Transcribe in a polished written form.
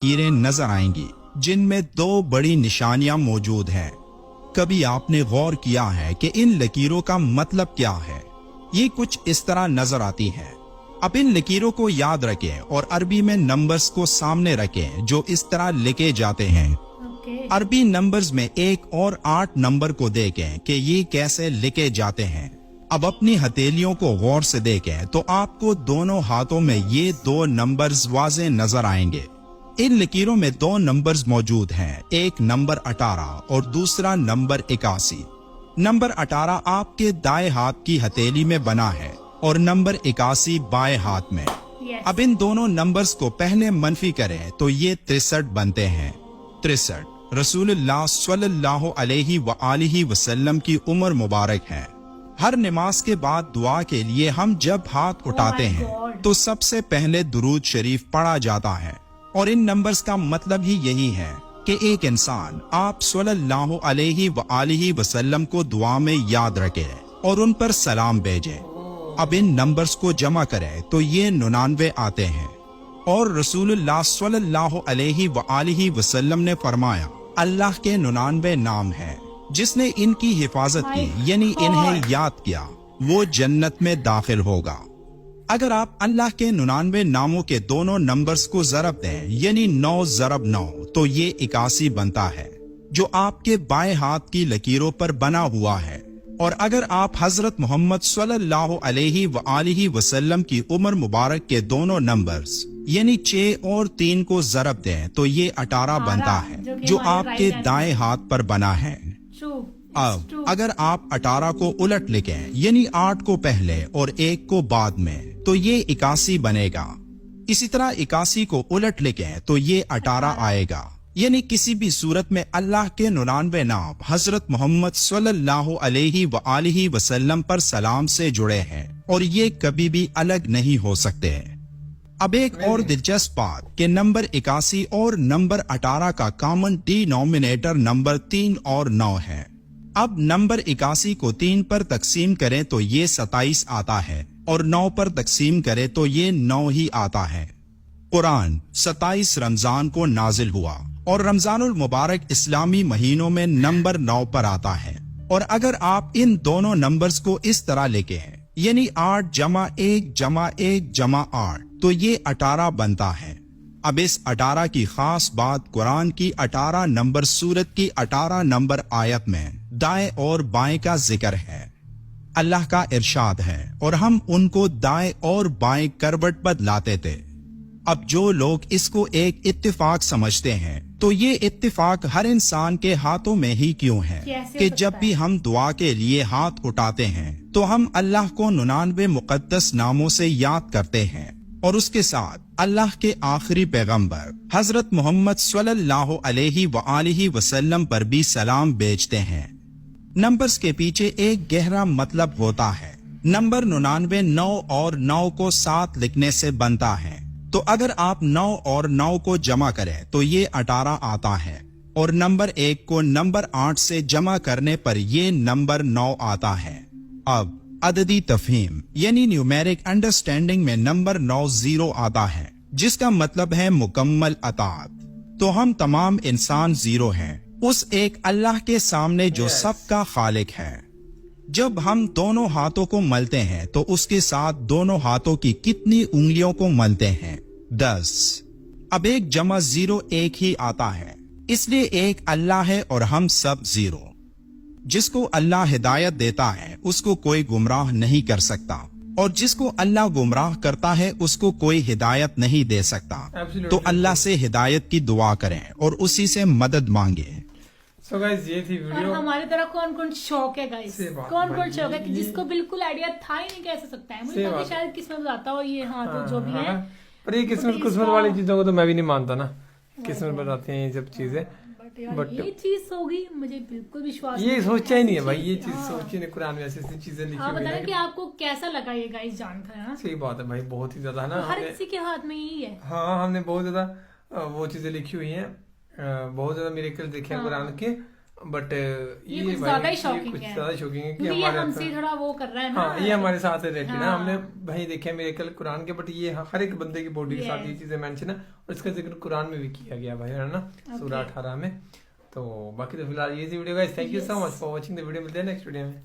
लकीरें नजर आएंगी जिनमें दो बड़ी निशानियां मौजूद हैं। कभी आपने गौर किया है कि इन लकीरों का मतलब क्या है? ये कुछ इस तरह नजर आती हैं। अब इन लकीरों को याद रखें और अरबी में नंबर्स को सामने रखें जो इस तरह लिखे जाते हैं। अरबी नंबर्स में 1 और 8 नंबर को देखें कि ये कैसे लिखे जाते हैं। अब अपनी हथेलियों को गौर से देखें तो आपको दोनों हाथों में ये दो नंबर्स वाज़े नजर आएंगे। इन लकीरों में दो नंबर्स मौजूद हैं, एक नंबर 18 और दूसरा नंबर 81। नंबर 18 आपके दाएं हाथ की हथेली में बना है और नंबर 81 बाएं हाथ में। अब इन दोनों नंबर्स को पहले मनफी करें तो ये 63 बनते हैं। 63 रसूलुल्लाह स्वल्लल्लाहु अलैहि व आलिहि वसल्लम की उम्र मुबारक है। हर नमाज के बाद दुआ के लिए हम जब हाथ उठाते हैं तो सबसे पहले दुरूद शरीफ पढ़ा जाता है और इन नंबर्स का मतलब ही यही है कि एक इंसान आप स्वल्लल्लाहु अलैहि व आलिहि वसल्लम को दुआ में याद रखे और उन पर सलाम भेजे। अब इन नंबर्स को जमा करें तो ये 99 आते हैं और रसूलुल्लाह स्वल्लल्लाहु अलैहि व आलिहि वसल्लम ने फरमाया, अल्लाह के 99 नाम हैं, जिसने इनकी हिफाजत की यानी इन्हें याद किया वो जन्नत में दाखिल होगा। अगर आप अल्लाह के 99 नामों के दोनों नंबर्स को ज़रब दें यानी 9 ज़रब 9 तो ये 81 बनता है जो आपके बाएं हाथ की लकीरों पर बना हुआ है। और अगर आप हजरत मोहम्मद सल्लल्लाहु अलैहि व आलिहि वसल्लम की उम्र मुबारक के दोनों नंबर्स यानी 6 और 3 को ज़रब दें तो ये 18 बनता है जो आपके दाएं हाथ पर बना है। अब अगर आप 18 को उलट लिखें यानी 8 को पहले और 1 को बाद में तो ये 81 बनेगा। इसी तरह 81 को उलट लिखें तो ये 18 आएगा। यानी किसी भी सूरत में अल्लाह के 99 नाम हजरत मोहम्मद सल्लल्लाहु अलैहि व आलिहि वसल्लम पर सलाम से जुड़े हैं और ये कभी भी अलग नहीं हो सकते। अब एक और दिलचस्प बात कि नंबर 81 और नंबर 18 का कॉमन डिनोमिनेटर नंबर 3 और 9 है। अब नंबर 81 को 3 पर तकसीम करें तो ये 27 आता है और 9 पर तकसीम करें तो ये 9 ही आता है। कुरान 27 रमजान को नाजिल हुआ और रमजानुल मुबारक इस्लामी महीनों में नंबर 9 पर आता है। और अगर आप इन दोनों नंबर्स को इस तरह लिखें यानी 8 जमा 1 जमा 1 जमा 8 तो ये 18 बनता है। अब इस 18 की खास बात कुरान की 18 नंबर सूरत की 18 नंबर आयत में दाएं और बाएं का जिक्र है। अल्लाह का इरशाद है और हम उनको दाएं और बाएं करवट बदलाते थे। अब जो लोग इसको एक इत्तिफाक समझते हैं तो ये इत्तिफाक हर इंसान के हाथों में ही क्यों है कि जब भी हम दुआ के लिए हाथ उठाते हैं तो हम अल्लाह को 99 मुकद्दस नामों से याद करते हैं और उसके साथ अल्लाह के आखिरी पैगंबर हजरत मोहम्मद सल्लल्लाहु अलैहि व आलिहि वसल्लम पर भी सलाम भेजते हैं। नंबर्स के पीछे एक गहरा मतलब होता है। नंबर 99 9 और 9 को साथ लिखने से बनता है। तो अगर आप 9 और 9 को जमा करें तो ये 18 आता है और नंबर 1 को नंबर 8 से जमा करने पर ये नंबर 9 आता है। अब अददी तफहीम यानी न्यूमेरिक अंडरस्टैंडिंग में नंबर 9 0 आता है जिसका मतलब है मुकम्मल अतात। तो हम तमाम इंसान 0 हैं उस एक अल्लाह के सामने जो सबका खालिक है। जब हम दोनों हाथों को मलते हैं तो उसके साथ दोनों हाथों की कितनी उंगलियों को मलते हैं? 10। अब 1 जमा 0 1 ही आता है, इसलिए एक अल्लाह है और हम सब 0। जिसको अल्लाह हिदायत देता है उसको कोई गुमराह नहीं कर सकता और जिसको अल्लाह गुमराह करता है उसको कोई हिदायत नहीं दे सकता। तो अल्लाह से हिदायत की दुआ करें और उसी से मदद मांगे। So guys, ये थी वीडियो। और हमारी तरह कौन कौन शौक है गाइस, कौन कौन शौक है कि जिसको बिल्कुल आइडिया था ही नहीं कैसे सकता है। मुझे पता शायद किस्मत बताता हो ये, हाँ तो जो भी है। पर ये किस्मत वाली चीजों को तो मैं भी नहीं मानता ना, किस्मत बताती हैं ये सब चीजें। बट ये चीज होगी मुझे बिल्कुल विश्वास ये सोचा ही नहीं है भाई, ये चीज सोची नहीं। कुरान में ऐसी चीजें लिखी हुई है कि आपको कैसा लगा ये गाइस जानकर, है ना? सही बात है भाई, बहुत ही ज्यादा है ना, हर किसी के हाथ में यही है। हाँ, हमने बहुत ज्यादा वो चीजें लिखी हुई हैं, बहुत ज्यादा मिरेकल देखे हैं कुरान के। بٹ یہ کچھ زیادہ ہی شاکنگ کچھ ہے، زیادہ شوکنگ ہے کہ کیونکہ یہ ہمارے ہم سے تھوڑا وہ کر رہا ہے نا، ہاں یہ ہمارے ساتھ رہتی ہے نا. ہاں. ہم نے بھائی دیکھے میرے کل قرآن کے، بٹ یہ ہر ایک بندے کی باڈی کے ساتھ یہ چیزیں مینشن ہے، اور اس کا ذکر قرآن میں بھی کیا گیا بھائی ہے نا، سورہ 18 میں. تو باقی تو فی الحال یہ سی video guys. Thank you so much for watching the video. ملتے ہیں نیکسٹ ویڈیو میں.